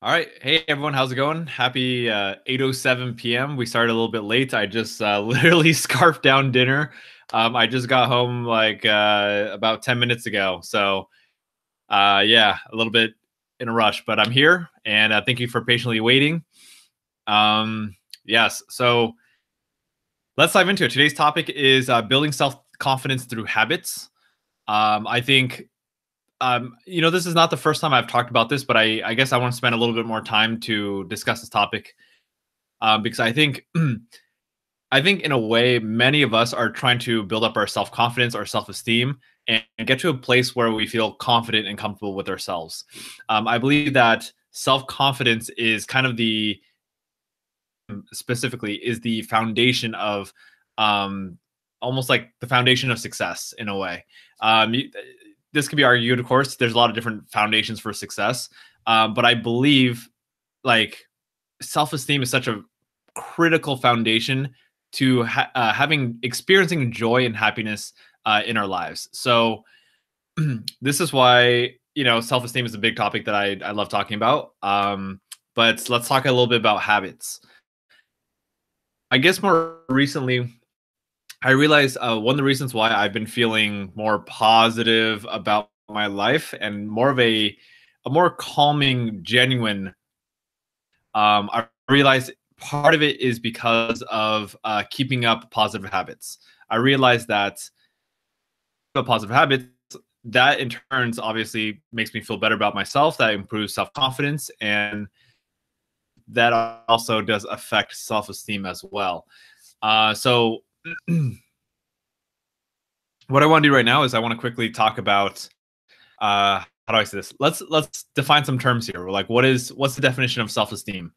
All right. Hey, everyone. How's it going? Happy 8:07 p.m. We started a little bit late. I just literally scarfed down dinner. I just got home like about 10 minutes ago. So, yeah, a little bit in a rush, but I'm here and thank you for patiently waiting. Yes. So, let's dive into it. Today's topic is building self confidence through habits. I think this is not the first time I've talked about this, but I guess I want to spend a little bit more time to discuss this topic because I think I think in a way many of us are trying to build up our self confidence, our self esteem, and get to a place where we feel confident and comfortable with ourselves. I believe that self confidence is kind of the specifically is the foundation of um, almost like the foundation of success in a way. This could be argued, of course. There's a lot of different foundations for success, but I believe like self-esteem is such a critical foundation to having experiencing joy and happiness in our lives. So this is why self-esteem is a big topic that I love talking about. But let's talk a little bit about habits. I guess more recently, I realized one of the reasons why I've been feeling more positive about my life and more of a more calming, genuine. I realized part of it is because of keeping up positive habits. I realized that positive habits that in turns obviously makes me feel better about myself. That improves self confidence, and that also does affect self esteem as well. So what I want to do right now is I want to quickly talk about how do I say this? Let's define some terms here. Like, what's the definition of self esteem?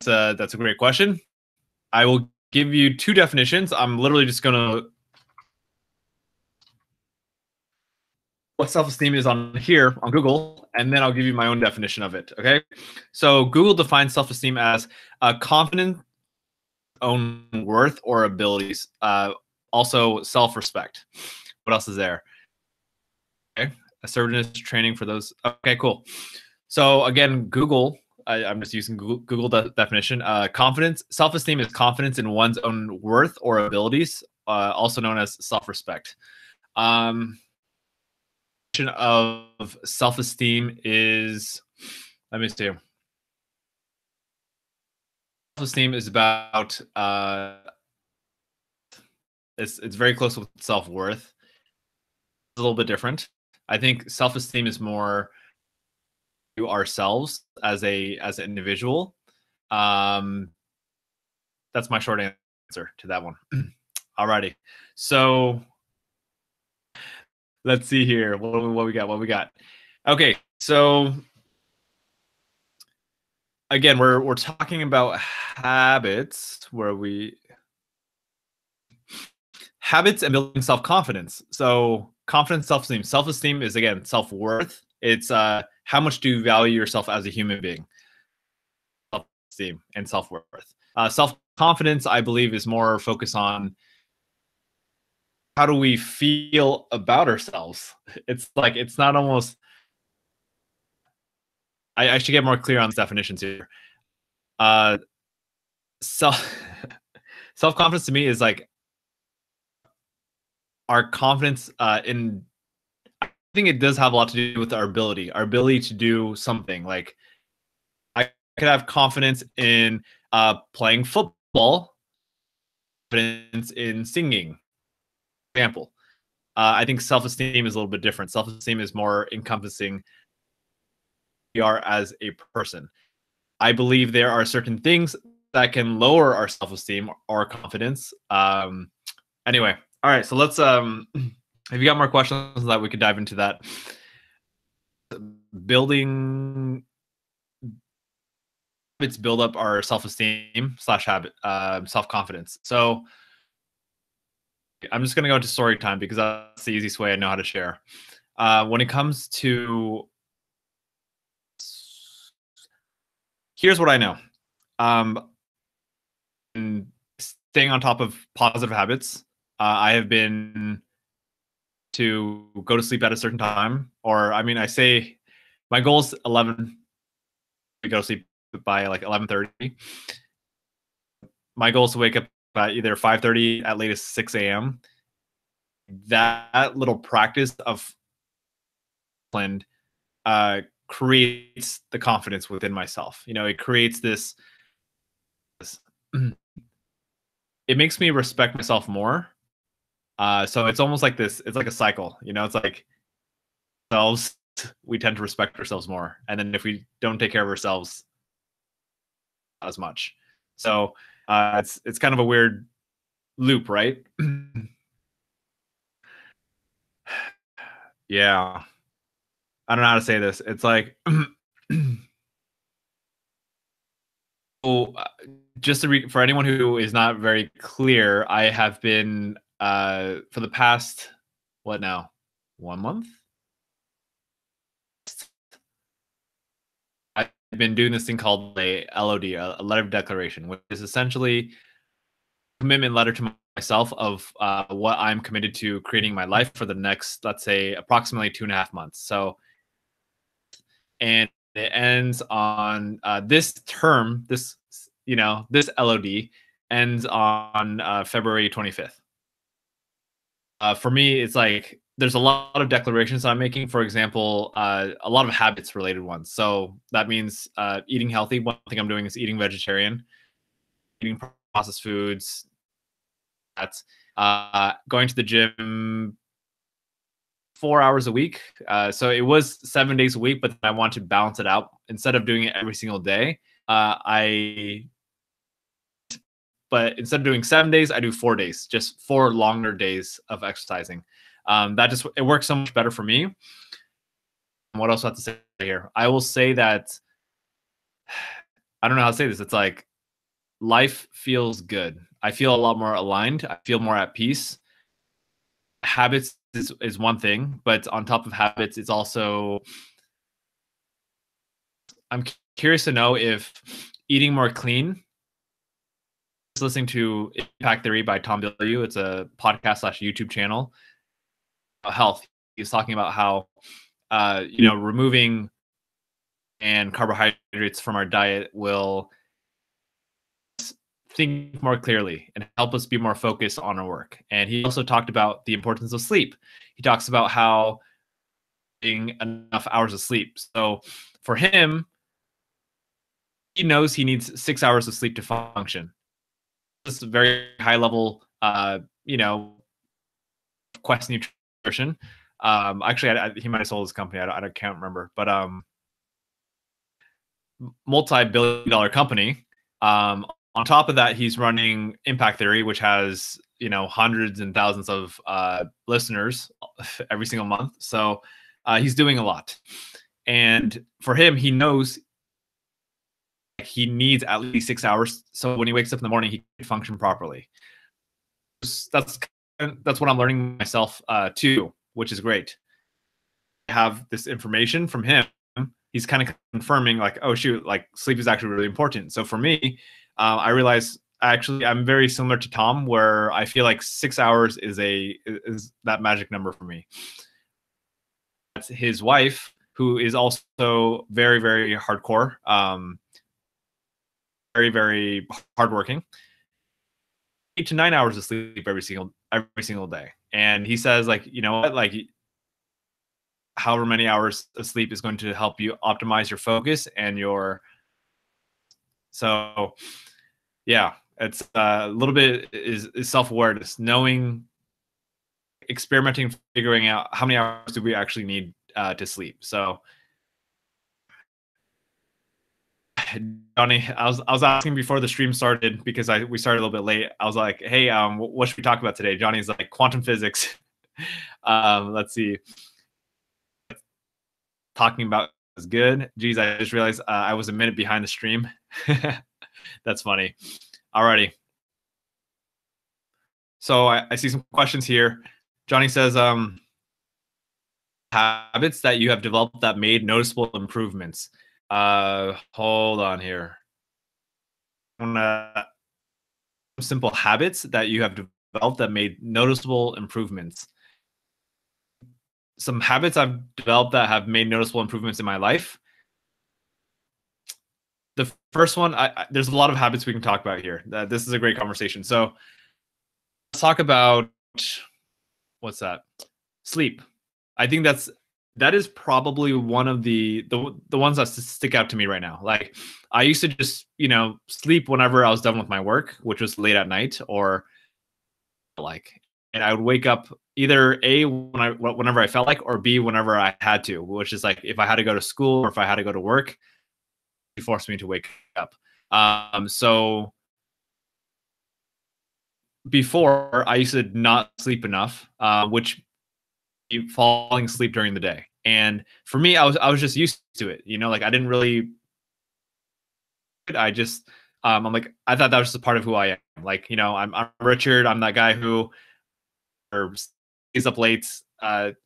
That's a great question. I will give you two definitions. I'm literally just gonna what self esteem is on here on Google, and then I'll give you my own definition of it. Okay, so Google defines self esteem as confident own worth or abilities. Also self respect. What else is there? Okay, assertiveness training for those. Okay, cool. So again, Google. I'm just using Google definition. Confidence, self-esteem is confidence in one's own worth or abilities, also known as self-respect. Um, of self-esteem is, let me see. Self-esteem is about it's very close with self-worth. It's a little bit different. I think self-esteem is more to ourselves as an individual. Um, that's my short answer to that one. Alrighty. So let's see here. What we got? What we got? Okay. So again, we're talking about habits where we habits and building self-confidence. So confidence, self-esteem. Self-esteem is again self-worth. It's how much do you value yourself as a human being? Self-esteem and self-worth. Self-confidence, I believe, is more focused on how do we feel about ourselves. It's like it's not almost. I should get more clear on these definitions here. Uh, self self confidence to me is like our confidence in. I think it does have a lot to do with our ability to do something. Like I could have confidence in playing football, confidence in singing. Example. I think self esteem is a little bit different. Self esteem is more encompassing we are as a person. I believe there are certain things that can lower our self esteem or confidence. Anyway, all right. So let's. If you got more questions that we could dive into that. Building habits build up our self esteem slash habit self confidence. So I'm just gonna go into story time because that's the easiest way I know how to share. When it comes to here's what I know. Um, staying on top of positive habits. I have been to go to sleep at a certain time, or I mean, I say my goal is 11. We go to sleep by like 11:30. My goal is to wake up by either 5:30 at latest 6 a.m. That little practice of planned creates the confidence within myself. It creates this it makes me respect myself more. So it's almost like this. It's like a cycle. It's like ourselves. We tend to respect ourselves more, and then if we don't take care of ourselves as much, so it's kind of a weird loop, right? Yeah, I don't know how to say this. It's like, well, just for anyone who is not very clear, I have been for the past what now, 1 month. I've been doing this thing called a LOD, a letter of declaration, which is essentially a commitment letter to myself of what I'm committed to creating my life for the next, let's say, approximately 2.5 months. So, and it ends on this term, this LOD ends on February 25th. For me, it's like there's a lot of declarations I'm making. For example, a lot of habits related ones. So that means eating healthy. One thing I'm doing is eating vegetarian, eating processed foods. That's going to the gym 4 hours a week. So it was 7 days a week, but I want to balance it out. Instead of doing it every single day, but instead of doing 7 days, I do 4 days, just 4 longer days of exercising. It works so much better for me. What else do I have to say here? I will say that I don't know how to say this. It's like life feels good. I feel a lot more aligned. I feel more at peace. Habits is one thing, but on top of habits, it's also I'm curious to know if eating more clean. Listening to Impact Theory by Tom Bilyeu. It's a podcast / YouTube channel. Health. He's talking about how removing and carbohydrates from our diet will think more clearly and help us be more focused on our work. And he also talked about the importance of sleep. He talks about how getting enough hours of sleep. So for him, he knows he needs 6 hours of sleep to function. This is very high level, Quest Nutrition. Actually, he might have sold his company. I can't remember, but multi-billion-dollar company. On top of that, he's running Impact Theory, which has hundreds and thousands of listeners every single month. So he's doing a lot, and for him, he knows he needs at least 6 hours. So when he wakes up in the morning, he can function properly. That's what I'm learning myself too, which is great. I have this information from him. He's kind of confirming like, oh shoot, like sleep is actually really important. So for me, I realize actually I'm very similar to Tom, where I feel like 6 hours is that magic number for me. That's his wife, who is also very, very hardcore, very, very hardworking. 8 to 9 hours of sleep every single day. And he says, like, you know what, like however many hours of sleep is going to help you optimize your focus and so yeah, it's a little bit is self-awareness, knowing, experimenting, figuring out how many hours do we actually need to sleep. So Johnny, I was asking before the stream started because we started a little bit late. I was like, hey, what should we talk about today? Johnny's like quantum physics. Let's see. Talking about is good. Geez, I just realized I was a minute behind the stream. That's funny. Alrighty. So I see some questions here. Johnny says, habits that you have developed that made noticeable improvements. Hold on here. Simple habits that you have developed that made noticeable improvements. Some habits I've developed that have made noticeable improvements in my life. The first one, there's a lot of habits we can talk about here. This is a great conversation. So let's talk about what's that? Sleep. I think that is probably one of the ones that stick out to me right now. Like I used to just, sleep whenever I was done with my work, which was late at night, or like, and I would wake up either A, whenever I felt like, or B, whenever I had to, which is like if I had to go to school or if I had to go to work, it forced me to wake up. So before I used to not sleep enough, which falling asleep during the day. And for me, I was just used to it. Like I didn't really. I just I'm like I thought that was just a part of who I am. Like I'm Richard. I'm that guy who stays up late,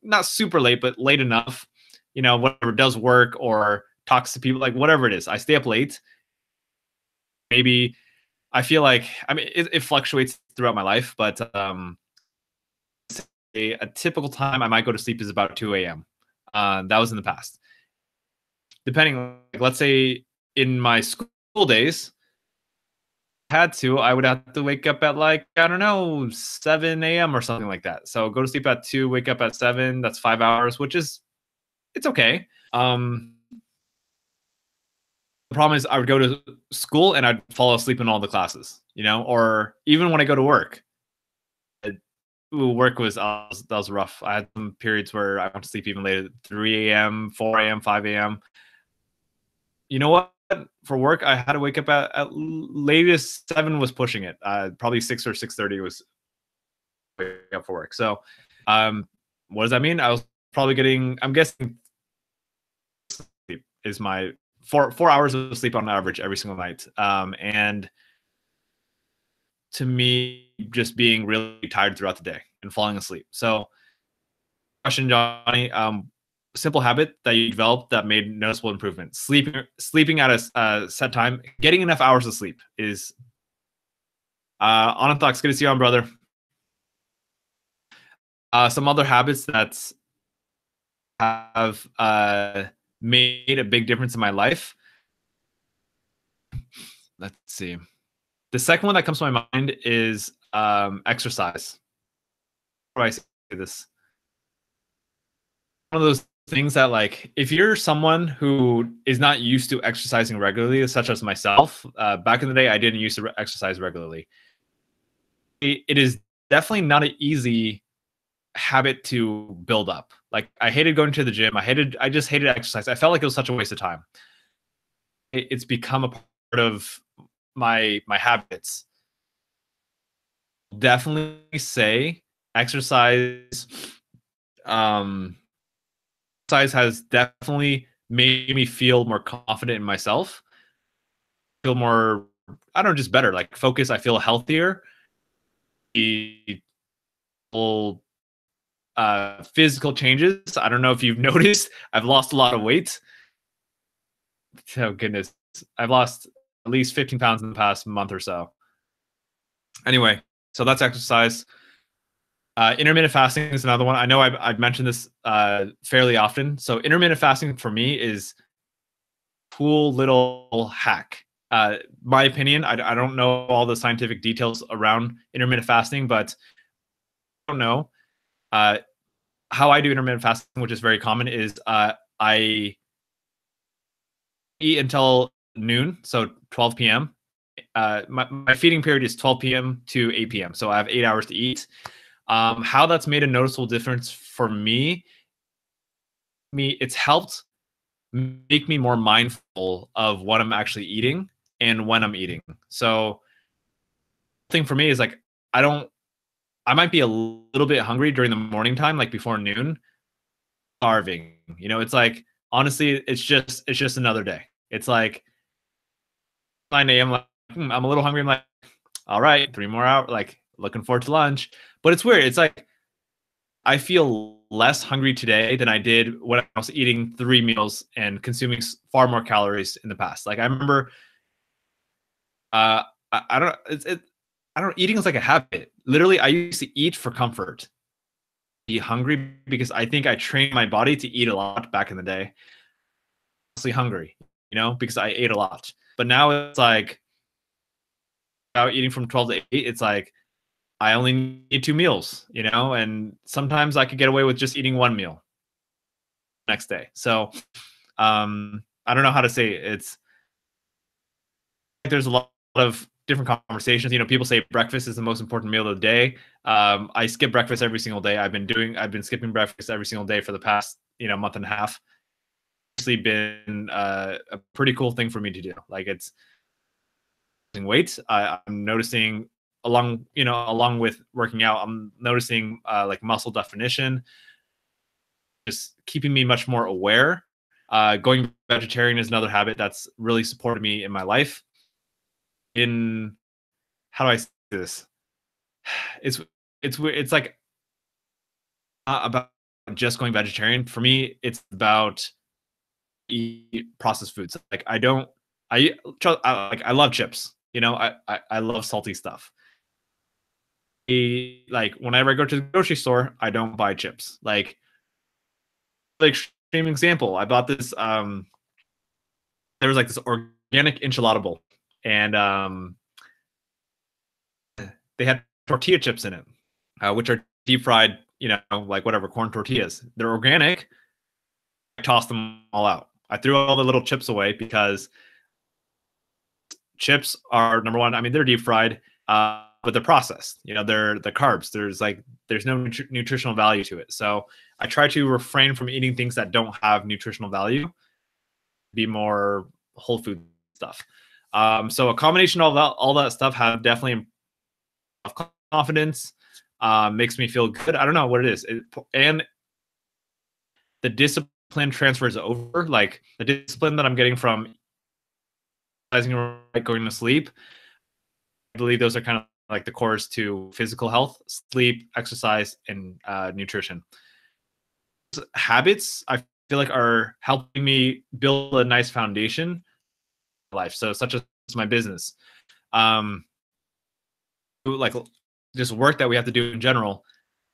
not super late, but late enough. Whatever, does work or talks to people, like whatever it is. I stay up late. Maybe I feel like it fluctuates throughout my life, but a typical time I might go to sleep is about 2 a.m. That was in the past. Depending, like, let's say in my school days, I would have to wake up at like, I don't know, 7 a.m. or something like that. So go to sleep at 2, wake up at 7. That's 5 hours, it's okay. The problem is I would go to school and I'd fall asleep in all the classes, or even when I go to work. Work that was rough. I had some periods where I went to sleep even later, 3 a.m., 4 a.m., 5 a.m. You know what? For work, I had to wake up at latest 7 was pushing it. Probably 6 or 6:30 was wake up for work. So, what does that mean? I was probably I'm guessing sleep is my 4 hours of sleep on average every single night. And to me, just being really tired throughout the day and falling asleep. So, question, Johnny, simple habit that you developed that made noticeable improvement. Sleeping at a set time, getting enough hours of sleep is Ananthox, good to see you on, brother. Some other habits that have made a big difference in my life. Let's see. The second one that comes to my mind is exercise. How do I say this? One of those things that, like, if you're someone who is not used to exercising regularly, such as myself, back in the day, I didn't used to exercise regularly. It is definitely not an easy habit to build up. Like, I hated going to the gym. I just hated exercise. I felt like it was such a waste of time. It's become a part of my habits. Definitely say exercise. Exercise has definitely made me feel more confident in myself. Feel more, I don't know, just better. Like, focus. I feel healthier. Physical changes. I don't know if you've noticed. I've lost a lot of weight. Oh goodness, I've lost at least 15 pounds in the past month or so. Anyway, so that's exercise. Intermittent fasting is another one. I know I've mentioned this fairly often. So intermittent fasting for me is a cool little hack. My opinion, I don't know all the scientific details around intermittent fasting, but I don't know. How I do intermittent fasting, which is very common, is I eat until noon, so 12 p.m. My feeding period is 12 p.m. to 8 p.m., so I have 8 hours to eat. How that's made a noticeable difference for me, it's helped make me more mindful of what I'm actually eating and when I'm eating. So, the thing for me is, like, I might be a little bit hungry during the morning time, like before noon, starving. It's like, honestly, it's just another day. It's like 9 a.m. Like, I'm a little hungry. I'm like, all right, 3 more hours. Like, looking forward to lunch. But it's weird. It's like I feel less hungry today than I did when I was eating 3 meals and consuming far more calories in the past. Like, I remember, I don't. Eating is like a habit. Literally, I used to eat for comfort. Be hungry because I think I trained my body to eat a lot back in the day. Honestly, hungry, because I ate a lot. But now it's like about eating from 12 to 8. It's like I only need 2 meals, and sometimes I could get away with just eating 1 meal next day. So I don't know how to say it. It's there's a lot of different conversations. People say breakfast is the most important meal of the day. I skip breakfast every single day. I've been skipping breakfast every single day for the past month and a half. It's actually been a pretty cool thing for me to do. Like, it's losing weight. I'm noticing along with working out, I'm noticing like muscle definition, just keeping me much more aware. Going vegetarian is another habit that's really supported me in my life. How do I say this? It's like not about just going vegetarian. For me, it's about eat processed foods. Like, I love chips. I love salty stuff. Like, whenever I go to the grocery store, I don't buy chips. Like extreme example, I bought this. There was like this organic enchilada bowl, and they had tortilla chips in it, which are deep fried, like whatever, corn tortillas. They're organic. I tossed them all out. I threw all the little chips away because chips are, number one, I mean, they're deep fried, but they're processed. They're the carbs. There's no nutritional value to it. So I try to refrain from eating things that don't have nutritional value, be more whole food stuff. So a combination of all that stuff have definitely confidence, makes me feel good. I don't know what it is. And the discipline transfers over, like the discipline that I'm getting from going to sleep. I believe those are kind of like the cores to physical health: sleep, exercise, and nutrition. Habits, I feel like, are helping me build a nice foundation in life. So, such as my business, like just work that we have to do in general.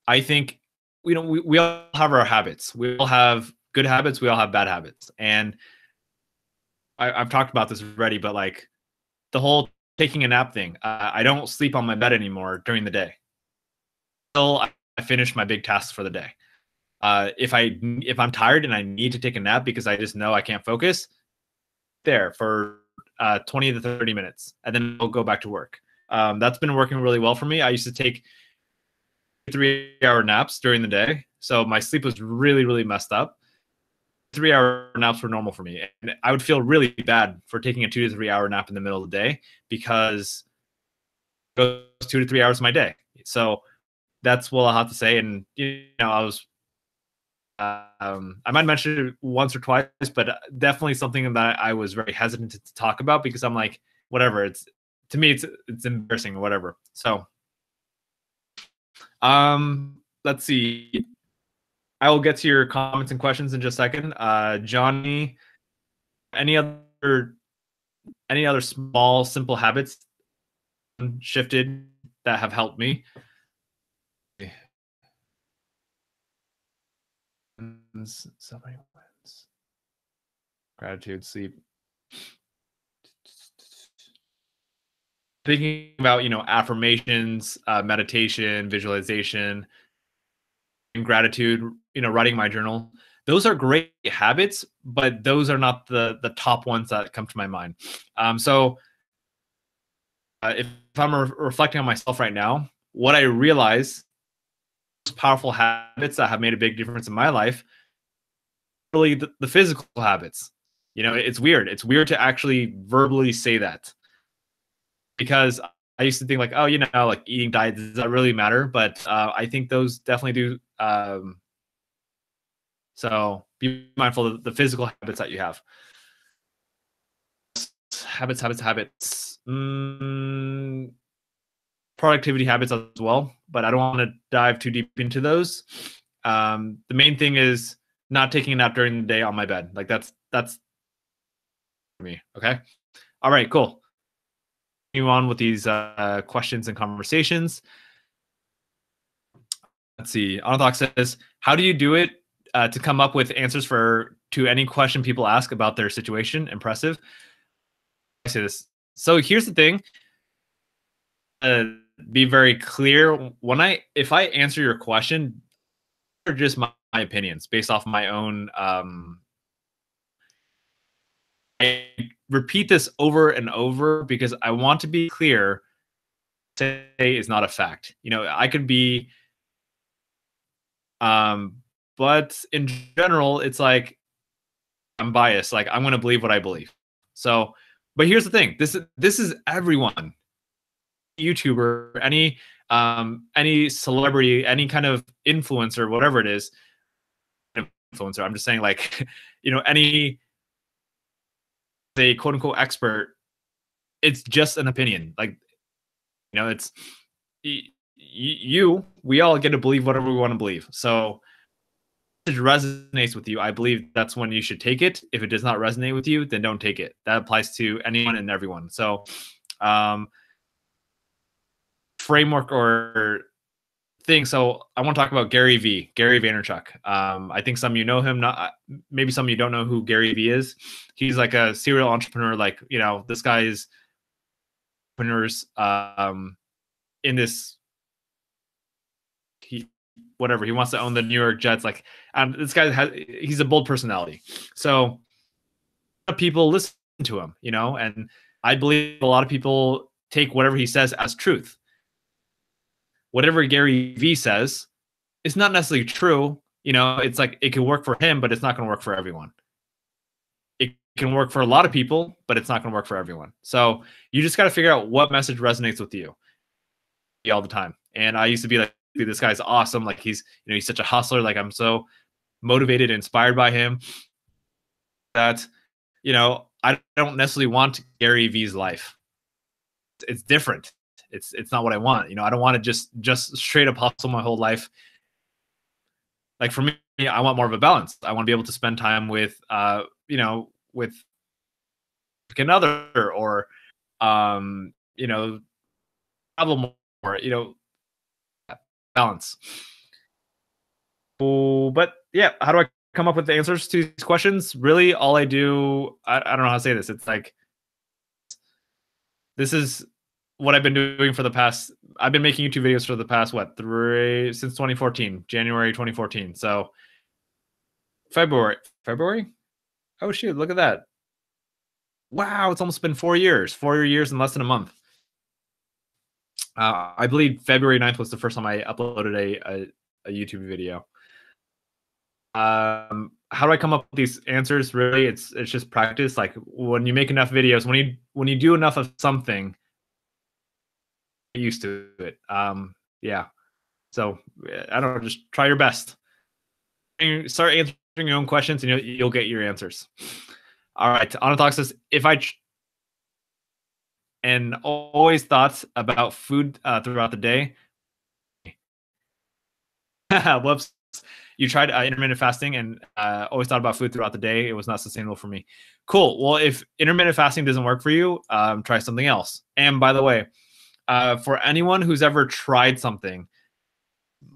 I think we all have our habits. We all have good habits. We all have bad habits. And I've talked about this already, but like the whole taking a nap thing, I don't sleep on my bed anymore during the day until I finish my big tasks for the day. If I'm tired and I need to take a nap because I just know I can't focus, there for 20 to 30 minutes, and then I'll go back to work. That's been working really well for me. I used to take 3-hour naps during the day, so my sleep was really, really messed up. 3-hour naps were normal for me, and I would feel really bad for taking a 2 to 3 hour nap in the middle of the day because it goes 2 to 3 hours of my day. So that's what I'll have to say. And I was I might mention it once or twice, but definitely something that I was very hesitant to talk about because I'm like, whatever. To me, it's embarrassing or whatever. So, let's see. I will get to your comments and questions in just a second. Johnny, any other small, simple habits shifted that have helped me? Somebody wins. Gratitude, sleep. Thinking about affirmations, meditation, visualization, and gratitude. Writing my journal. Those are great habits, but those are not the top ones that come to my mind. So if I'm reflecting on myself right now, what I realize, powerful habits that have made a big difference in my life, really the physical habits. It's weird. It's weird to actually verbally say that, because I used to think like, oh, like eating diet, does that really matter? But I think those definitely do. So be mindful of the physical habits that you have. Habits. Productivity habits as well, but I don't want to dive too deep into those. The main thing is not taking a nap during the day on my bed. Like that's for me. Okay. All right, cool. Continue on with these questions and conversations. Let's see. Orthodox says, how do you do it to come up with answers to any question people ask about their situation? Impressive. say this. So here's the thing. Be very clear when if I answer your question, they're just my opinions based off my own. I repeat this over and over because I want to be clear. Say is not a fact. You know, I could be, but in general, it's like I'm biased. Like I'm going to believe what I believe. So, but here's the thing. This is everyone. YouTuber, any celebrity, any kind of influencer, whatever it is, influencer. I'm just saying, like, you know, any the quote unquote expert. It's just an opinion. Like, you know, it's we all get to believe whatever we want to believe. So if it resonates with you, I believe that's when you should take it. If it does not resonate with you, then don't take it. That applies to anyone and everyone. So framework or thing. So I want to talk about Gary Vaynerchuk. I think some of you know him, not maybe some of you don't know who Gary Vee is. He's like a serial entrepreneur. Like, you know, this guy is entrepreneurs in this he wants to own the New York Jets. Like, this guy he's a bold personality. So people listen to him, you know, and I believe a lot of people take whatever he says as truth. Whatever Gary Vee says is not necessarily true. You know, it's like it can work for him, but it's not going to work for everyone. It can work for a lot of people, but it's not going to work for everyone. So you just got to figure out what message resonates with you all the time. And I used to be like, this guy's awesome. Like he's such a hustler. Like I'm so motivated, inspired by him that, you know, I don't necessarily want Gary Vee's life. It's different. It's not what I want. You know, I don't want to just straight up hustle my whole life. Like for me, I want more of a balance. I want to be able to spend time with, you know, with another or, you know, travel more, you know, balance. Oh, but yeah, how do I come up with the answers to these questions? Really, all I do, I don't know how to say this. It's like, this is what I've been doing for the past, I've been making YouTube videos for the past, since 2014, January 2014. So February. Oh shoot, look at that. Wow, it's almost been 4 years, 4 years in less than a month. I believe February 9th was the first time I uploaded a YouTube video. How do I come up with these answers? Really, it's just practice. Like when you make enough videos, when you do enough of something, get used to it. Yeah. So I don't know, just try your best. Start answering your own questions, and you'll get your answers. All right. Anatox says, and always thoughts about food throughout the day. Whoops. You tried intermittent fasting and always thought about food throughout the day. It was not sustainable for me. Cool. Well, if intermittent fasting doesn't work for you, try something else. And by the way, for anyone who's ever tried something,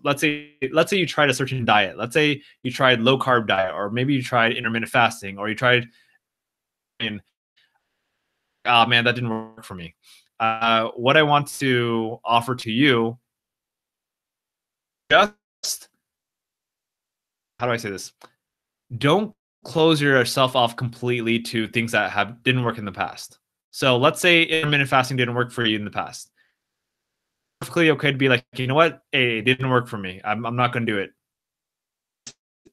let's say you tried a certain diet. Let's say you tried low carb diet, or maybe you tried intermittent fasting, or you tried, oh man, that didn't work for me. What I want to offer to you, just, how do I say this? Don't close yourself off completely to things that didn't work in the past. So let's say intermittent fasting didn't work for you in the past. Perfectly okay to be like, you know what? Hey, it didn't work for me. I'm not going to do it.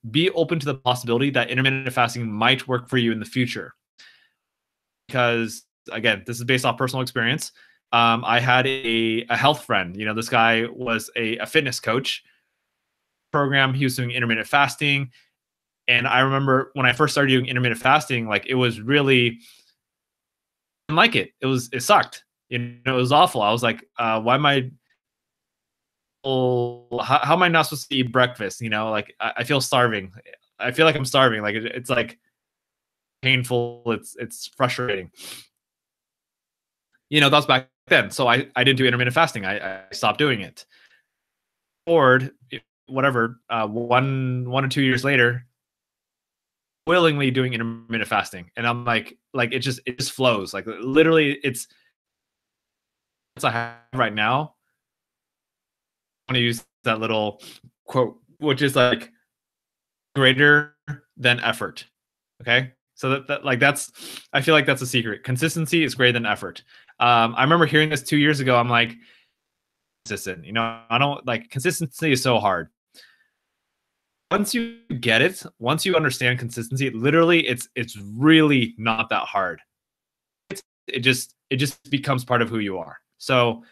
Be open to the possibility that intermittent fasting might work for you in the future. Because again, this is based off personal experience. I had a health friend. You know, this guy was a fitness coach program. He was doing intermittent fasting. And I remember when I first started doing intermittent fasting, like it was really, I didn't like it. It sucked. You know, it was awful. I was like, why am I, how am I not supposed to eat breakfast? You know, like I feel starving. I feel like I'm starving. Like it's like painful. It's frustrating. You know, that was back then. So I didn't do intermittent fasting. I stopped doing it. Or whatever, 1 or 2 years later, willingly doing intermittent fasting, and I'm like it just flows. Like literally, it's I have right now. I want to use that little quote, which is like greater than effort. Okay, so that's I feel like that's a secret. Consistency is greater than effort. I remember hearing this 2 years ago. I'm like, consistent. I don't like consistency is so hard. Once you get it, once you understand consistency, literally it's really not that hard. It just becomes part of who you are. So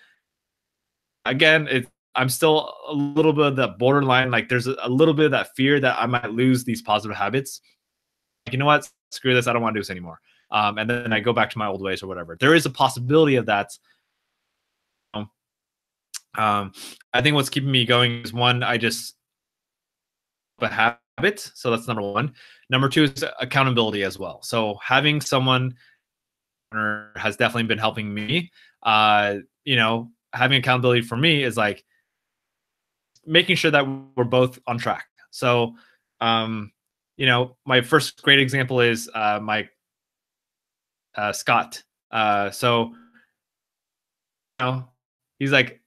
again, I'm still a little bit of that borderline. Like there's a little bit of that fear that I might lose these positive habits. Like, you know what? Screw this. I don't want to do this anymore. And then I go back to my old ways or whatever. There is a possibility of that. I think what's keeping me going is one, I just a habit. So that's number one. Number two is accountability as well. So having someone has definitely been helping me. Having accountability for me is like making sure that we're both on track. So, my first great example is my Scott. So, he's like,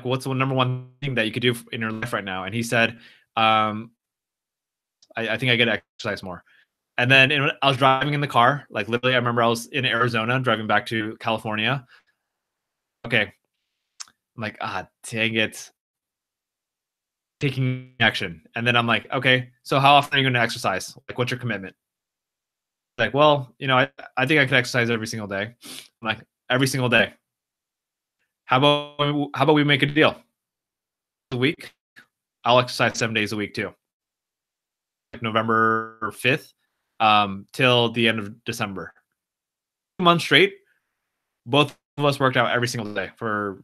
what's the number one thing that you could do in your life right now? And he said, I think I get to exercise more. And then I was driving in the car, like literally, I remember I was in Arizona driving back to California. Okay. I'm like, dang it. Taking action. And then I'm like, okay, so how often are you going to exercise? Like, what's your commitment? Like, well, I think I could exercise every single day. I'm like, every single day. How about we make a deal? A week, I'll exercise 7 days a week too. Like November 5th, till the end of December. 2 months straight, both of us worked out every single day for,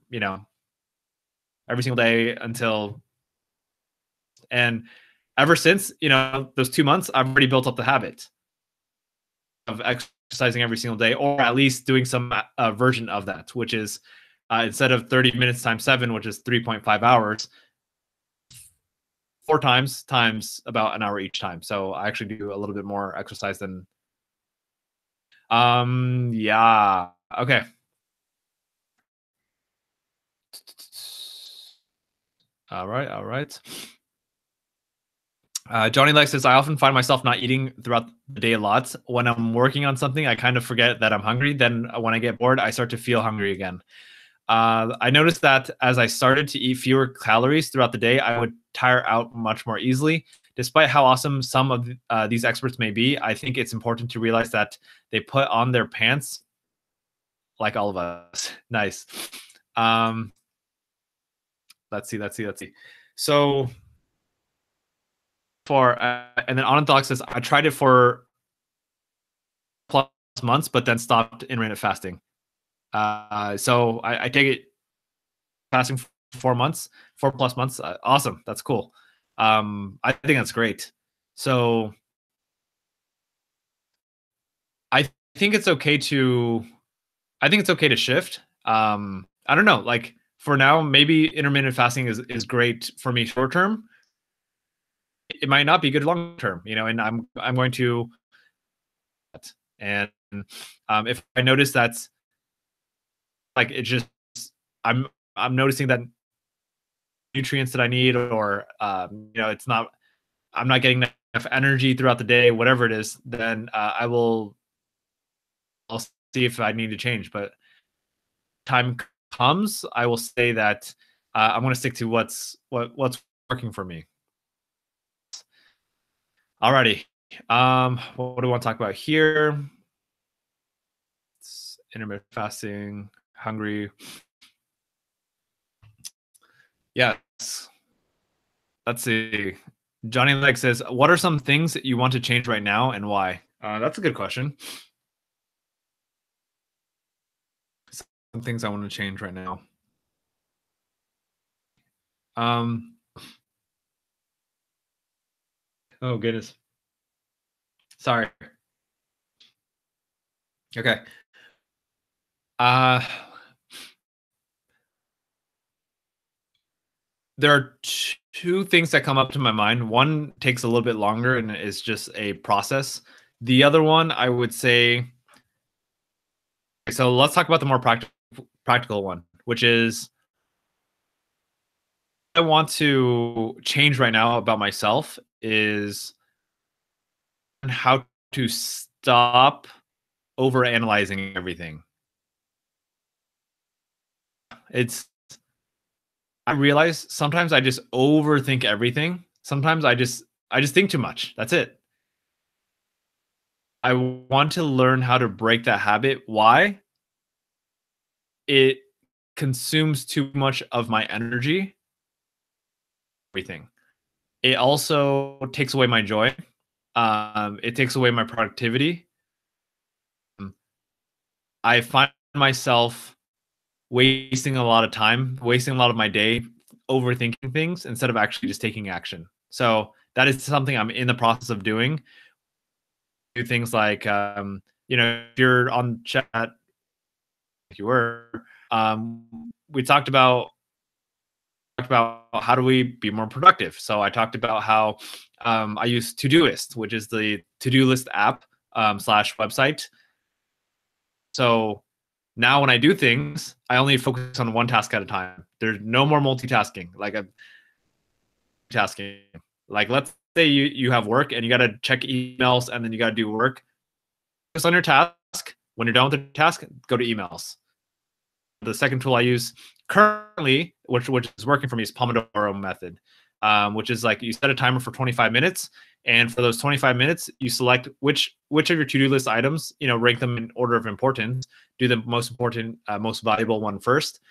every single day and ever since, those 2 months, I've already built up the habit of exercising every single day, or at least doing some version of that, which is instead of 30 minutes times 7, which is 3.5 hours, 4 times about an hour each time. So I actually do a little bit more exercise than. Yeah. Okay. All right. Johnny Lex says, I often find myself not eating throughout the day a lot. When I'm working on something, I kind of forget that I'm hungry. Then when I get bored, I start to feel hungry again. I noticed that as I started to eat fewer calories throughout the day, I would tire out much more easily. Despite how awesome some of these experts may be, I think it's important to realize that they put on their pants like all of us. Nice. Let's see. So and then Ananthok says, I tried it for plus months, but then stopped intermittent fasting. So I take it fasting for 4 months, 4+ months. Awesome. That's cool. I think that's great. So I think it's okay to shift. I don't know. Like for now, maybe intermittent fasting is great for me short term. It might not be good long term, and I'm going to, and if I notice that's like it just I'm noticing that nutrients that I need, or it's not, I'm not getting enough energy throughout the day, whatever it is, then I'll see if I need to change. But time comes, I will say that I'm going to stick to what's working for me. Alrighty. What do we want to talk about here? It's intermittent fasting, hungry. Yes. Let's see. Johnny Leg says, what are some things that you want to change right now and why? That's a good question. Some things I want to change right now. Oh goodness. Sorry. Okay. There are two things that come up to my mind. One takes a little bit longer and is just a process. The other one, I would say, so let's talk about the more practical one, which is I want to change right now about myself is how to stop over analyzing everything. It's I realize sometimes I just overthink everything. Sometimes I just think too much. That's it. I want to learn how to break that habit. Why? It consumes too much of my energy, everything. It also takes away my joy. It takes away my productivity. Um, I find myself wasting a lot of time, wasting a lot of my day overthinking things instead of actually just taking action. So that is something I'm in the process of doing. Do things like, if you're on chat, if you were, we talked about how do we be more productive. So I talked about how I use Todoist, which is the to-do list app slash website. So now when I do things, I only focus on one task at a time. There's no more multitasking. Tasking. Like let's say you have work and you got to check emails and then you got to do work. Focus on your task. When you're done with the task, go to emails. The second tool I use currently, which is working for me, is Pomodoro method, which is like you set a timer for 25 minutes, and for those 25 minutes, you select which of your to-do list items, rank them in order of importance. Do the most important, most valuable one first.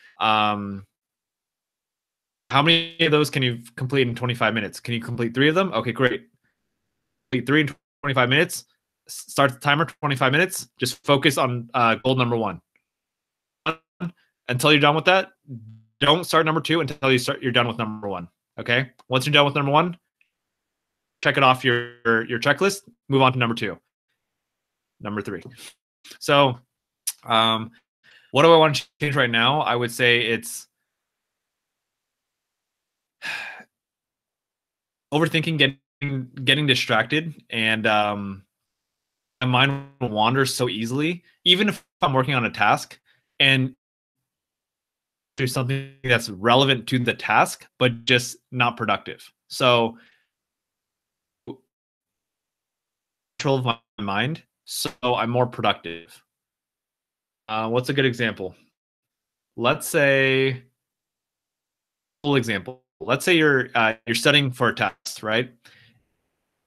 How many of those can you complete in 25 minutes? Can you complete 3 of them? Okay, great. Complete 3 in 25 minutes. Start the timer, 25 minutes. Just focus on goal number 1. Until you're done with that, don't start number 2 until you're done with number 1. Okay. Once you're done with number 1, check it off your checklist. Move on to number 2, number 3. So, what do I want to change right now? I would say it's overthinking, getting distracted, and my mind wanders so easily. Even if I'm working on a task and do something that's relevant to the task, but just not productive. So control of my mind, so I'm more productive. What's a good example? Let's say, full example. Let's say you're studying for a test, right?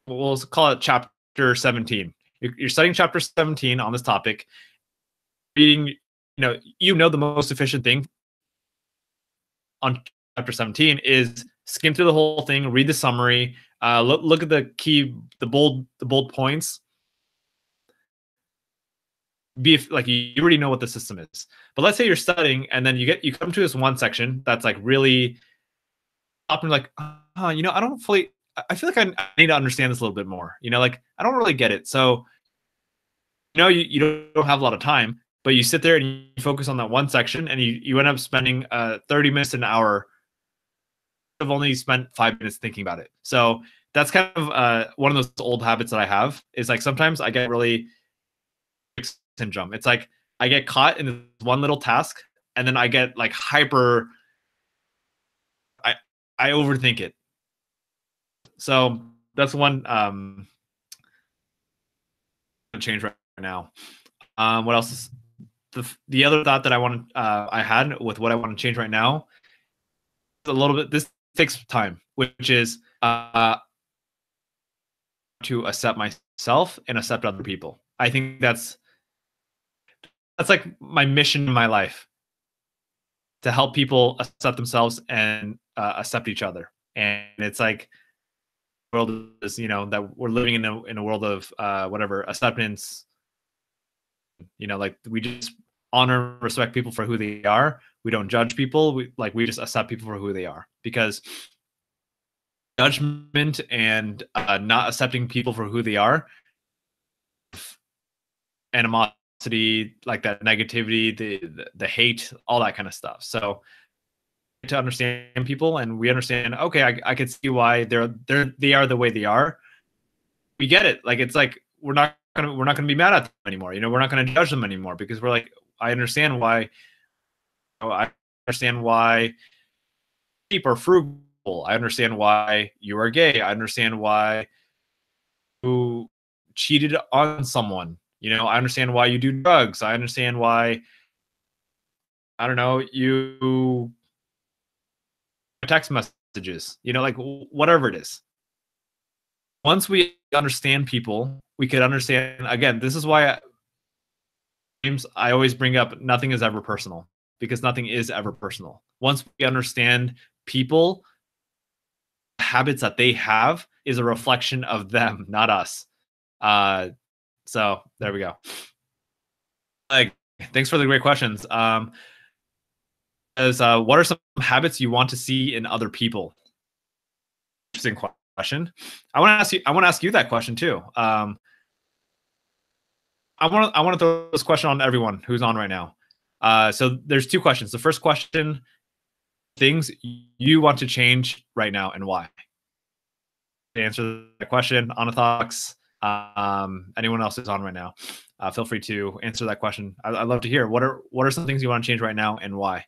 We'll call it chapter 17. You're studying chapter 17 on this topic. Reading, the most efficient thing on chapter 17 is skim through the whole thing, read the summary, look at the bold points. You already know what the system is. But let's say you're studying and then you come to this one section that's like really up and like, I don't fully. I feel like I need to understand this a little bit more. I don't really get it. So, you don't have a lot of time, but you sit there and you focus on that one section, and you end up spending 30 minutes to an hour. I've only spent 5 minutes thinking about it. So that's kind of one of those old habits that I have. Is like sometimes I get really syndrome. It's like I get caught in this one little task, and then I get like hyper. I overthink it. So that's one change right now. What else is the other thought that I had with what I want to change right now? A little bit. This takes time, which is to accept myself and accept other people. I think that's like my mission in my life, to help people accept themselves and accept each other. And it's like the world is, that we're living in a world of whatever acceptance. Like we just honor and respect people for who they are. We don't judge people. We just accept people for who they are, because judgment and not accepting people for who they are, animosity, like that negativity, the hate, all that kind of stuff. So to understand people, and we understand, okay, I could see why they are the way they are. We get it. Like, it's like we're not gonna be mad at them anymore. You know, we're not gonna judge them anymore because we're like, I understand why. I understand why people are frugal. I understand why you are gay. I understand why you cheated on someone. You know, I understand why you do drugs. I understand why, I don't know, you text messages. You know, like whatever it is. Once we understand people, we could understand. Again, this is why I always bring up nothing is ever personal, because nothing is ever personal. Once we understand people, habits that they have is a reflection of them, not us. So there we go. Like, thanks for the great questions. What are some habits you want to see in other people? Interesting question. I want to ask you that question too. I want to throw this question on everyone who's on right now. So there's two questions. The first question: things you want to change right now and why. To answer that question, Anathox, anyone else who's on right now, feel free to answer that question. I'd love to hear what are some things you want to change right now and why.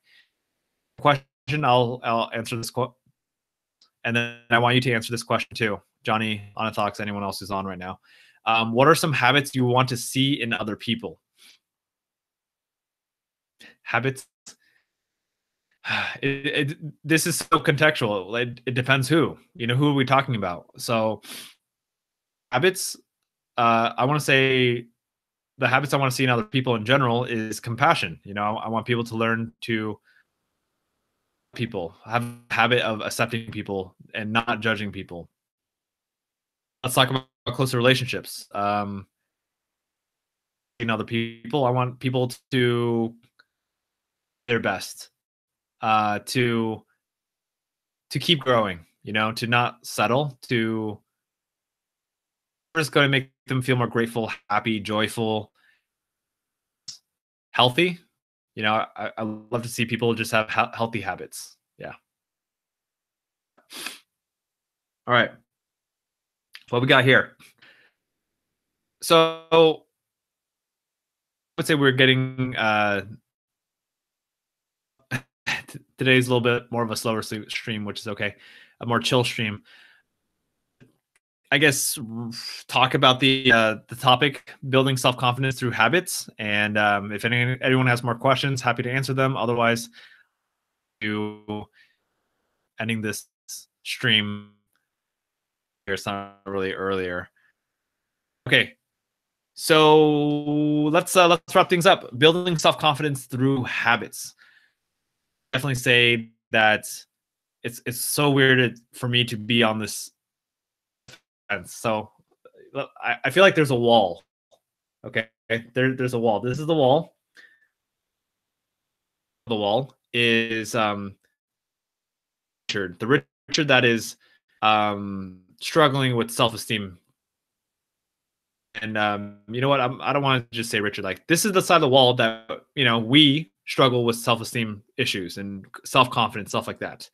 Question: I'll answer this quote, and then I want you to answer this question too, Johnny, Anathox, anyone else who's on right now. What are some habits you want to see in other people? Habits. This is so contextual. It depends who. You know, who are we talking about? So habits. I want to say the habits I want to see in other people in general is compassion. You know, I want people to learn to have a habit of accepting people and not judging people. Let's talk about closer relationships. In other people, I want people to their best, to keep growing. You know, to not settle. To just going to make them feel more grateful, happy, joyful, healthy. You know, I love to see people just have healthy habits. Yeah. All right. What we got here? So I would say we're getting today's a little bit more of a slower stream, which is okay. A more chill stream. I guess talk about the topic, building self-confidence through habits. And if anyone has more questions, happy to answer them. Otherwise, to ending this stream here. It's not really earlier. Okay. So let's wrap things up. Building self-confidence through habits. Definitely say that it's so weird for me to be on this. And so I feel like there's a wall. Okay. There's a wall. This is the wall. The wall is Richard. The Richard that is struggling with self-esteem. And you know what? I don't want to just say Richard. Like, this is the side of the wall that, you know, we struggle with self-esteem issues and self-confidence, stuff like that.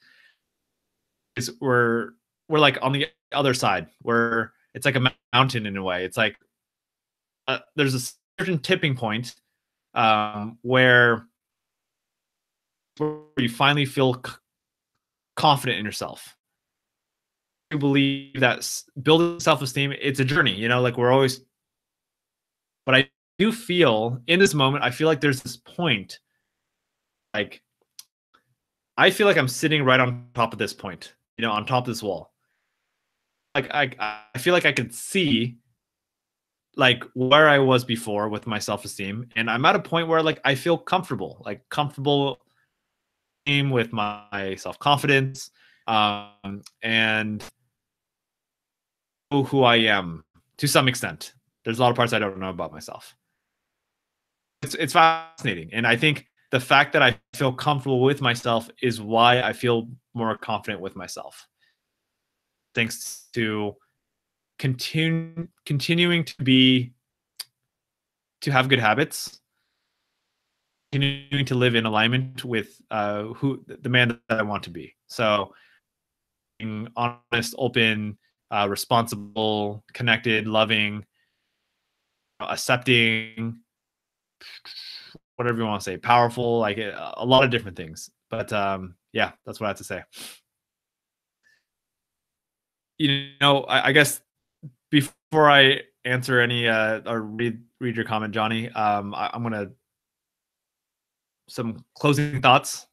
We're like on the other side, where it's like a mountain in a way. It's like there's a certain tipping point where you finally feel confident in yourself. You believe that building self-esteem, it's a journey. You know, like we're always. But I do feel in this moment, I feel like there's this point, like I feel like I'm sitting right on top of this point, you know, on top of this wall. Like I feel like I could see like where I was before with my self-esteem, and I'm at a point where like I feel comfortable with my self-confidence, and who I am to some extent. There's a lot of parts I don't know about myself. It's fascinating, and I think the fact that I feel comfortable with myself is why I feel more confident with myself. Thanks to continuing to have good habits, continuing to live in alignment with who the man that I want to be. So being honest, open, responsible, connected, loving, accepting, whatever you want to say, powerful, like a lot of different things. But yeah, that's what I have to say. I guess before I answer any or read your comment, Johnny, I'm gonna some closing thoughts.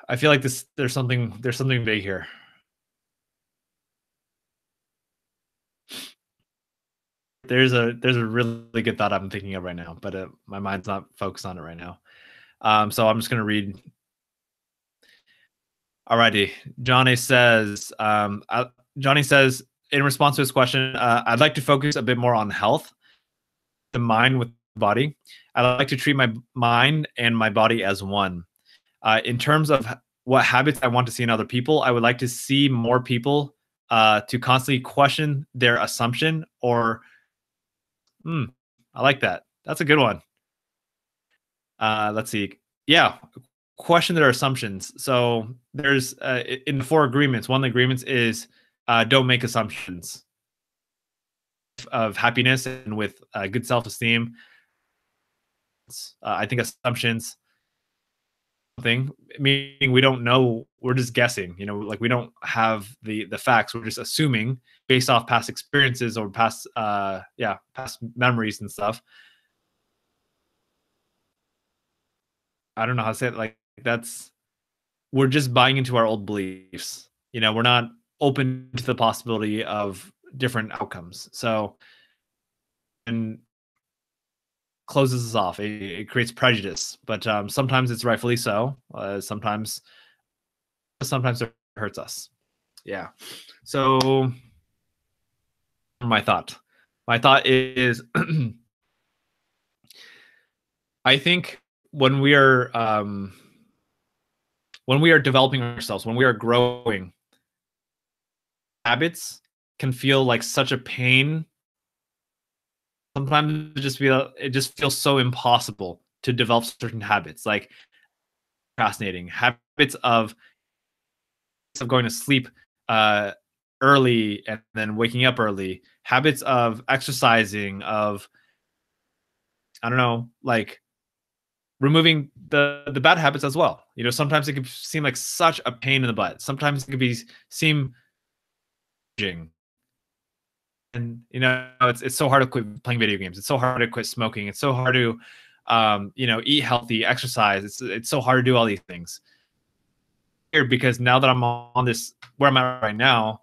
I feel like there's something big here. There's a really good thought I'm thinking of right now, but my mind's not focused on it right now. So I'm just gonna read. Alrighty, Johnny says in response to his question, I'd like to focus a bit more on health, the mind with the body. I like to treat my mind and my body as one. In terms of what habits I want to see in other people, I would like to see more people to constantly question their assumption or, I like that. That's a good one. Let's see. Yeah, question their assumptions. So there's in the 4 agreements, one of the agreements is don't make assumptions of happiness and with good self-esteem. I think assumptions thing, meaning we don't know, we're just guessing, like we don't have the facts, we're just assuming based off past experiences or past past memories and stuff. I don't know how to say it, like we're just buying into our old beliefs. We're not open to the possibility of different outcomes. So, and closes us off. It creates prejudice, but sometimes it's rightfully so. Sometimes it hurts us. Yeah. So my thought is, I think when we are developing ourselves, when we are growing, habits can feel like such a pain. Sometimes it just feels so impossible to develop certain habits, like procrastinating, habits of going to sleep early and then waking up early, habits of exercising, of, I don't know, like removing the bad habits as well. Sometimes it can seem like such a pain in the butt. Sometimes it could seem, and it's so hard to quit playing video games. It's so hard to quit smoking. It's so hard to eat healthy, exercise. It's so hard to do all these things. Here, because now that I'm on this where I'm at right now,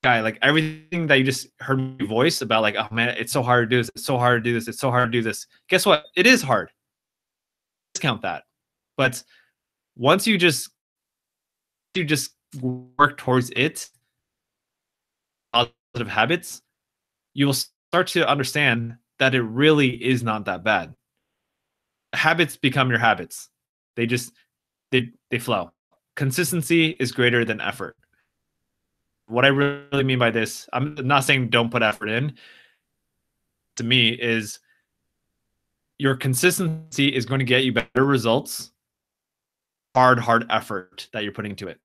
guy, like everything that you just heard me voice about, like, oh man, it's so hard to do this, it's so hard to do this, it's so hard to do this. Guess what? It is hard. Discount that. But once you just work towards it, positive habits, you will start to understand that it really is not that bad. Habits become your habits. They flow. Consistency is greater than effort. What I really mean by this, I'm not saying don't put effort in. To me, is your consistency is going to get you better results. Hard effort that you're putting into it.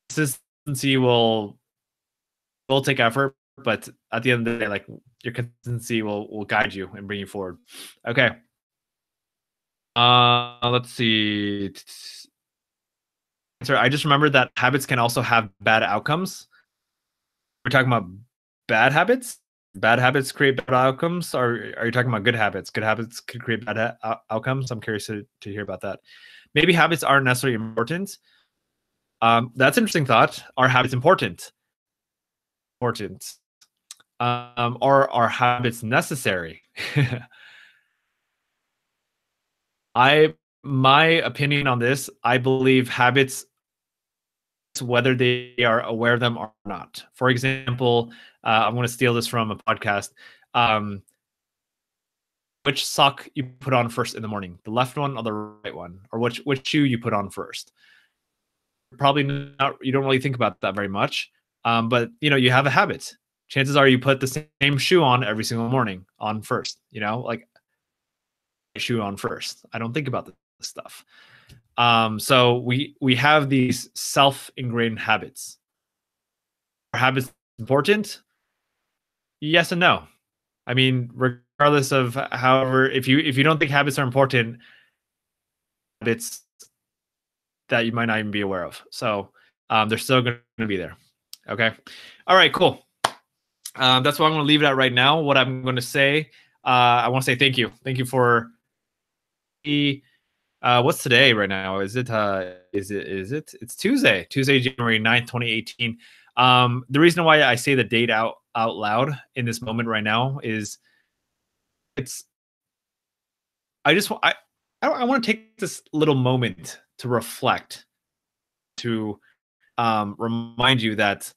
Consistency will take effort, but at the end of the day, like, your consistency will guide you and bring you forward. Okay. Let's see. Sorry, I just remembered that habits can also have bad outcomes. We're talking about bad habits. Bad habits create bad outcomes. Or are you talking about good habits? Good habits could create bad outcomes. I'm curious to hear about that. Maybe habits aren't necessarily important. That's an interesting thought. Are habits important? Or are habits necessary? My opinion on this, I believe habits, whether they are aware of them or not. For example, I'm going to steal this from a podcast. Which sock you put on first in the morning, the left one or the right one, or which shoe you put on first? Probably not. You don't really think about that very much. But you have a habit. chances are you put the same shoe on every single morning on first, like shoe on first. I don't think about this stuff. So we have these self-ingrained habits. Are habits important? Yes and no. I mean, regardless of however, if you don't think habits are important, habits that you might not even be aware of. So they're still going to be there. Okay. All right, cool. That's what I'm going to leave it at right now. What I'm going to say, I want to say thank you. Thank you for what's today right now? Is it it's Tuesday, January 9th, 2018. The reason why I say the date out loud in this moment right now is I want to take this little moment to reflect, to remind you that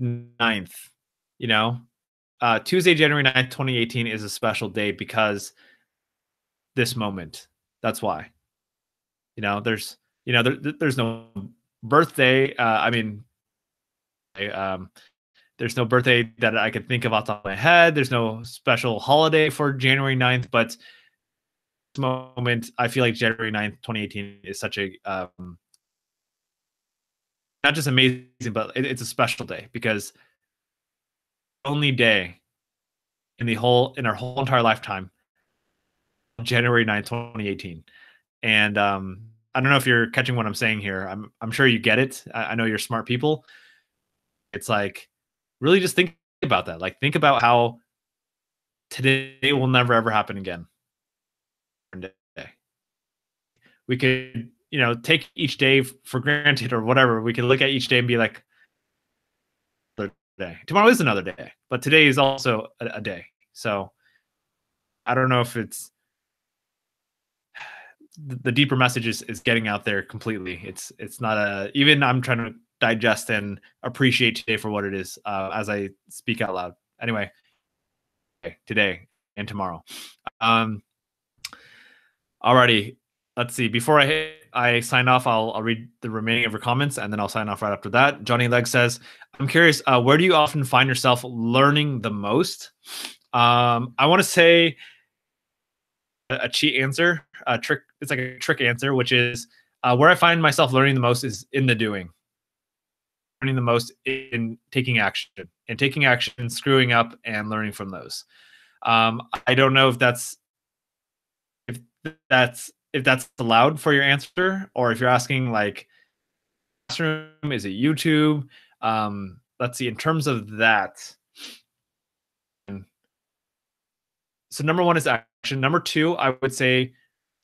9th, Tuesday, January 9th, 2018 is a special day because this moment. That's why. There's no birthday. There's no birthday that I could think of off the top of my head. There's no special holiday for January 9th, but this moment, I feel like January 9th, 2018 is such a not just amazing, but it's a special day because only day in our whole entire lifetime, January 9th, 2018. And I don't know if you're catching what I'm saying here. I'm sure you get it. I know you're smart people. It's like, really just think about that. Like, think about how today will never ever happen again. We could, take each day for granted or whatever. We could look at each day and be like, another day. Tomorrow is another day, but today is also a day. So I don't know if it's the deeper message is getting out there completely. It's not even I'm trying to digest and appreciate today for what it is as I speak out loud. Anyway, today and tomorrow. Alrighty, let's see. Before I sign off, I'll read the remaining of your comments and then I'll sign off right after that. Johnny Leg says, I'm curious, where do you often find yourself learning the most? I want to say a cheat answer, a trick. It's like a trick answer, which is where I find myself learning the most is in the doing. Learning the most in taking action, screwing up, and learning from those. I don't know if that's allowed for your answer, or if you're asking like classroom, is it YouTube? Let's see. In terms of that, so number one is action. Number two, I would say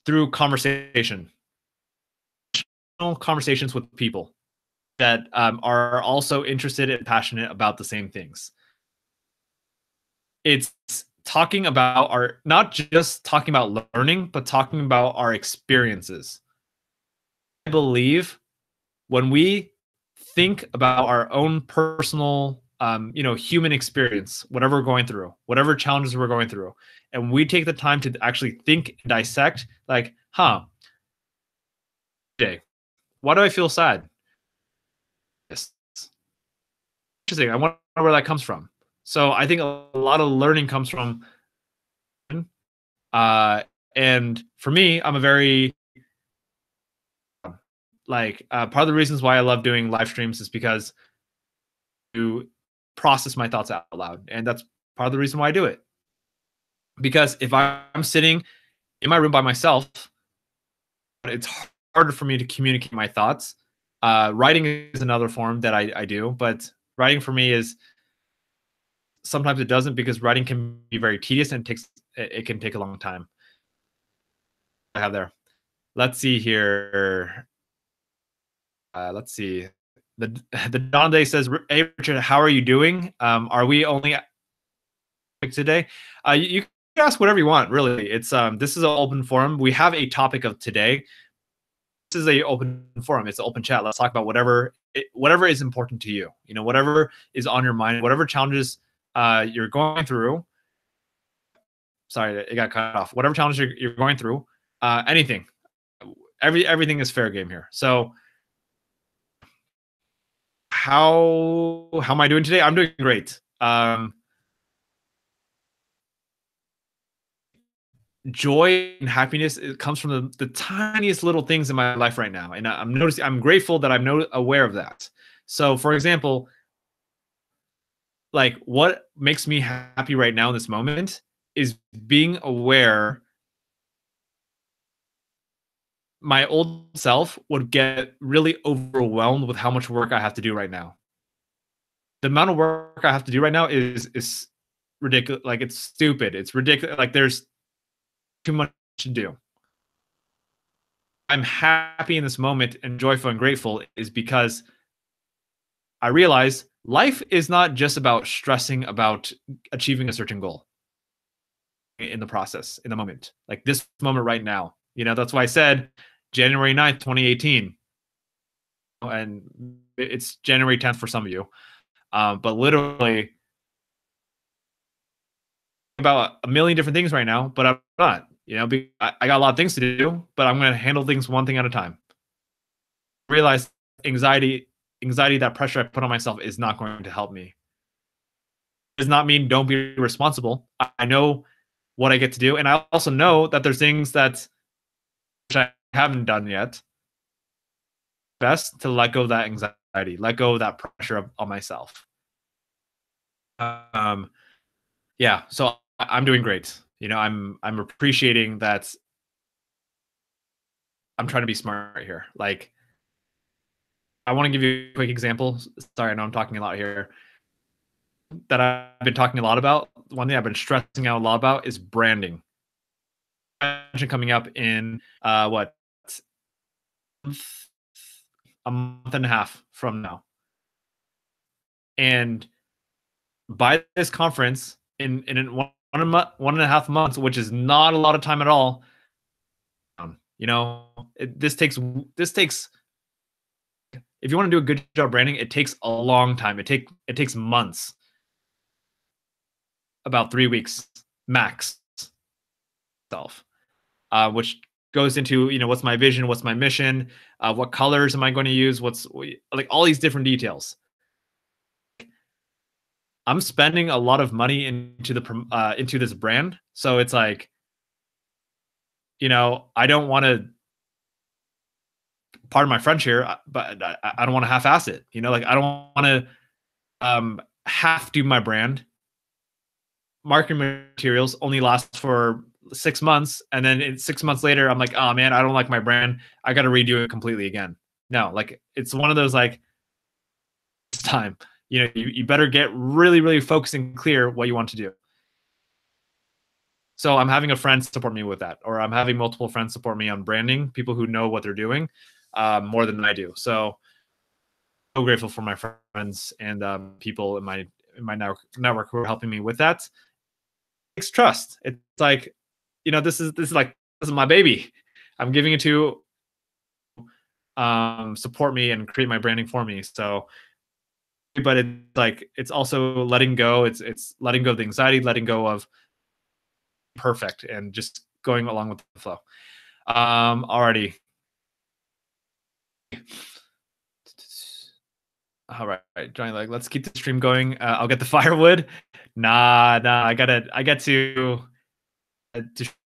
through conversations with people that are also interested and passionate about the same things. It's talking about not just talking about learning, but talking about our experiences. I believe when we think about our own personal, human experience, whatever we're going through, whatever challenges we're going through, and we take the time to actually think and dissect, like, today, why do I feel sad? Interesting. I wonder where that comes from. So I think a lot of learning comes from, and for me, I'm a very part of the reasons why I love doing live streams is because to process my thoughts out loud, and that's part of the reason why I do it. Because if I'm sitting in my room by myself, it's harder for me to communicate my thoughts. Writing is another form that I do, but writing for me is sometimes it doesn't, because writing can be very tedious and it can take a long time. I have there. Let's see here. Let's see. The Don Day says, "Hey Richard, how are you doing? Are we only today?" You can ask whatever you want. Really, it's this is an open forum. We have a topic of today. This is a open forum. It's an open chat. Let's talk about whatever is important to you. Whatever is on your mind, whatever challenges you're going through. Sorry, it got cut off. Whatever challenges you're going through, anything, everything is fair game here. So how am I doing today? I'm doing great. Joy and happiness, it comes from the tiniest little things in my life right now, and I'm noticing. I'm grateful that I'm aware of that. So, for example, like what makes me happy right now in this moment is being aware my old self would get really overwhelmed with how much work I have to do right now. The amount of work I have to do right now is ridiculous. Like it's stupid. It's ridiculous. Like there's too much to do. I'm happy in this moment and joyful and grateful is because I realize life is not just about stressing about achieving a certain goal in the process, in the moment, like this moment right now. That's why I said January 9th, 2018. And it's January 10th for some of you. But literally about a million different things right now, but I'm not, I got a lot of things to do, but I'm going to handle things one thing at a time. Realize anxiety, that pressure I put on myself is not going to help me. It does not mean don't be responsible. I know what I get to do. And I also know that there's things that I haven't done yet. Best to let go of that anxiety, let go of that pressure on myself. Yeah, so I'm doing great. I'm appreciating that I'm trying to be smart here. Like, I want to give you a quick example. Sorry, I know I'm talking a lot here. That I've been talking a lot about. One thing I've been stressing out a lot about is branding. Coming up in what, a month and a half from now, and by this conference in one and a half months, which is not a lot of time at all. This takes. If you want to do a good job branding, it takes a long time. It takes months, about 3 weeks max. Which goes into what's my vision, what's my mission, what colors am I going to use, what's like all these different details. I'm spending a lot of money into this brand, so it's like, I don't want to. Pardon my French here, but I don't want to half-ass it. Like I don't want to half do my brand. Marketing materials only last for 6 months, and then 6 months later, I'm like, oh man, I don't like my brand. I got to redo it completely again. No, like it's one of those like, it's time. You better get really, really focused and clear what you want to do. So I'm having a friend support me with that, or I'm having multiple friends support me on branding, people who know what they're doing more than I do. So grateful for my friends and people in my network who are helping me with that. It's trust. It's like, this is my baby. I'm giving it to support me and create my branding for me. So, but it's like, it's also letting go. It's letting go of the anxiety, letting go of perfect, and just going along with the flow. Alrighty. All right, Johnny, like, let's keep the stream going. I'll get the firewood. Nah, I get to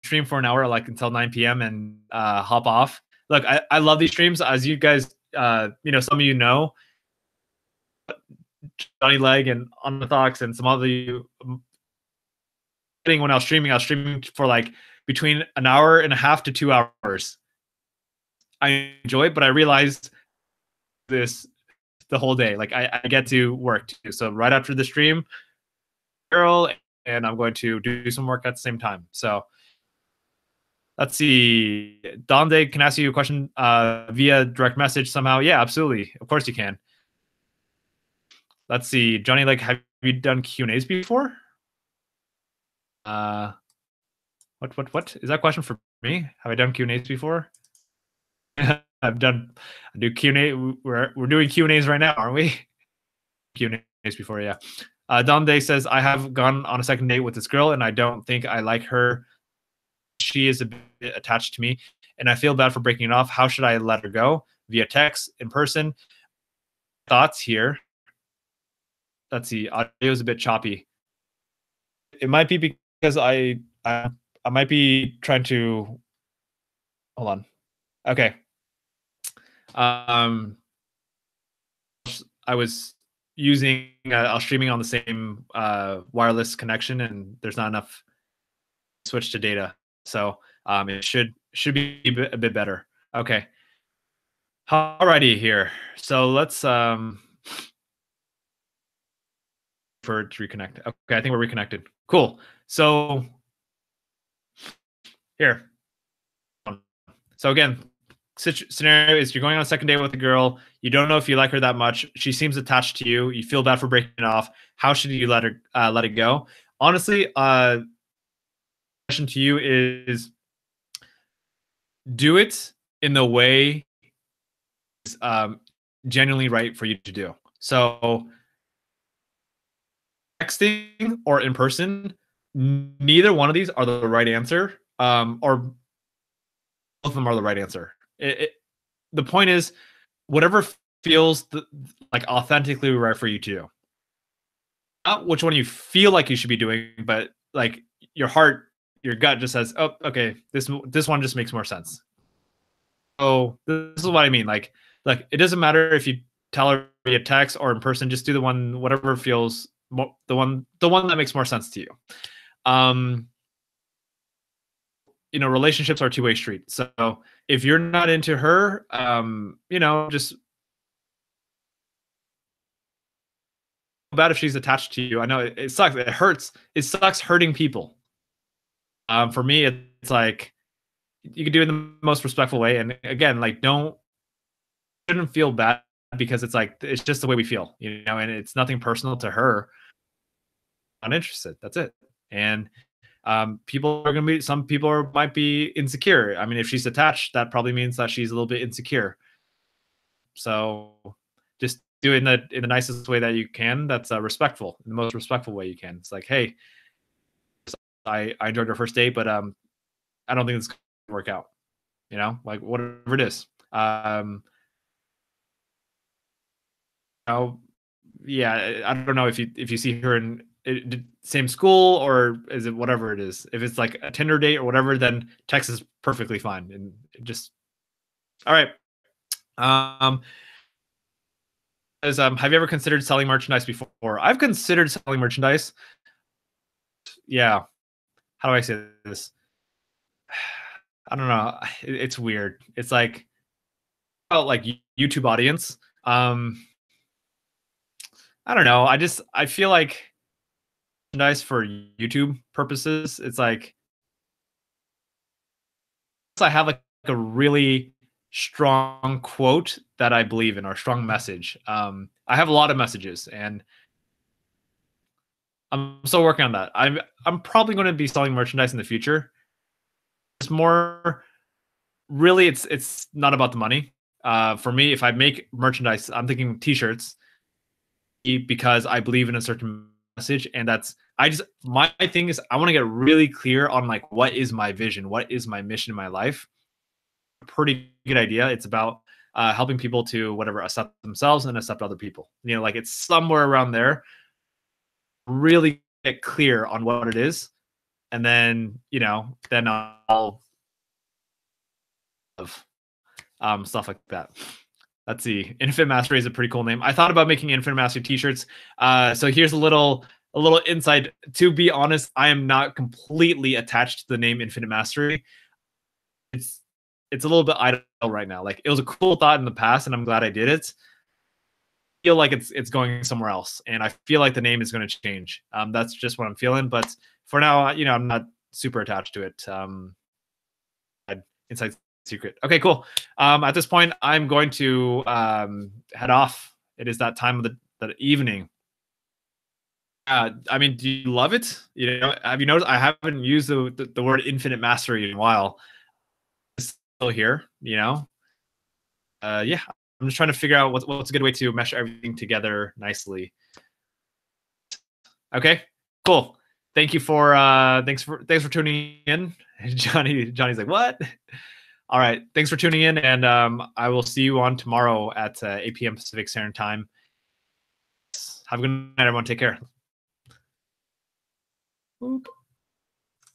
stream for an hour, like until 9 p.m. and hop off. Look, I love these streams, as you guys, some of you know, Johnny Leg and Orthodox and some other you. When I was streaming for like between an hour and a half to 2 hours. I enjoy it, but I realized this the whole day. Like I get to work too. So right after the stream, girl, and I'm going to do some work at the same time. So let's see. Donde, can I ask you a question via direct message somehow? Yeah, absolutely. Of course you can. Let's see. Johnny, like, have you done Q&As before? What? Is that a question for me? Have I done Q&As before? I do Q&A. We're doing Q&As right now, aren't we? Q&As before, yeah. Donde says, I have gone on a second date with this girl, and I don't think I like her. She is a bit attached to me, and I feel bad for breaking it off. How should I let her go? Via text, in person? thoughts here. Let's see. Audio is a bit choppy. It might be because I might be trying to hold on. Okay. I was using I was streaming on the same wireless connection, and there's not enough switch to data, so it should be a bit better. Okay. Alrighty here. So let's for it to reconnect. Okay, I think we're reconnected. Cool. So here. So again, scenario is you're going on a second date with a girl. You don't know if you like her that much. She seems attached to you. You feel bad for breaking it off. How should you let it go? Honestly, question to you is do it in the way genuinely right for you to do. So texting or in person, neither one of these are the right answer, or both of them are the right answer. The point is, whatever feels like authentically right for you to do. Not which one you feel like you should be doing, but like your heart, your gut just says, "Oh, okay, this one just makes more sense." Oh, this is what I mean. Like it doesn't matter if you tell her via text or in person. Just do the one, whatever feels the one that makes more sense to you. Relationships are a two-way street. So if you're not into her, just bad if she's attached to you. I know it sucks. It hurts. It sucks hurting people. For me, it's like you can do it in the most respectful way. And again, like shouldn't feel bad because it's like it's just the way we feel, and it's nothing personal to her. Not interested. That's it. And people are gonna be. Some people might be insecure. I mean, if she's attached, that probably means that she's a little bit insecure. So just do it in the nicest way that you can. That's respectful, in the most respectful way you can. It's like, hey, I enjoyed our first date, but I don't think it's gonna work out. Like whatever it is. Yeah, I don't know if you see her in same school or is it whatever it is. If it's like a Tinder date or whatever, then text is perfectly fine. And just all right. Have you ever considered selling merchandise before? I've considered selling merchandise. Yeah. How do I say this? I don't know. It's weird. It's like, like YouTube audience. I don't know. I feel like merchandise for YouTube purposes. It's like I have like a really strong quote that I believe in or strong message. I have a lot of messages and I'm still working on that. I'm probably going to be selling merchandise in the future. It's more really it's not about the money. For me, if I make merchandise, I'm thinking t-shirts because I believe in a certain message, and my thing is I want to get really clear on like what is my vision, what is my mission in my life. Pretty good idea. It's about helping people to whatever accept themselves and accept other people. Like it's somewhere around there. Really get clear on what it is, and then then I'll have stuff like that. Let's see. Infinite Mastery is a pretty cool name. I thought about making Infinite Mastery t-shirts. So here's a little insight. To be honest, I am not completely attached to the name Infinite Mastery. It's a little bit idle right now. Like it was a cool thought in the past, and I'm glad I did it. I feel like it's going somewhere else, and I feel like the name is going to change. That's just what I'm feeling. But for now, I'm not super attached to it. Inside secret. Okay, cool. At this point, I'm going to head off. It is that time of the evening. I mean, do you love it? Have you noticed I haven't used the word infinite mastery in a while? It's still here, yeah. I'm just trying to figure out what's a good way to mesh everything together nicely. Okay, cool. Thanks for tuning in. Johnny's like, what? All right. Thanks for tuning in, and I will see you on tomorrow at 8 p.m. Pacific Standard Time. Have a good night, everyone. Take care. Boop.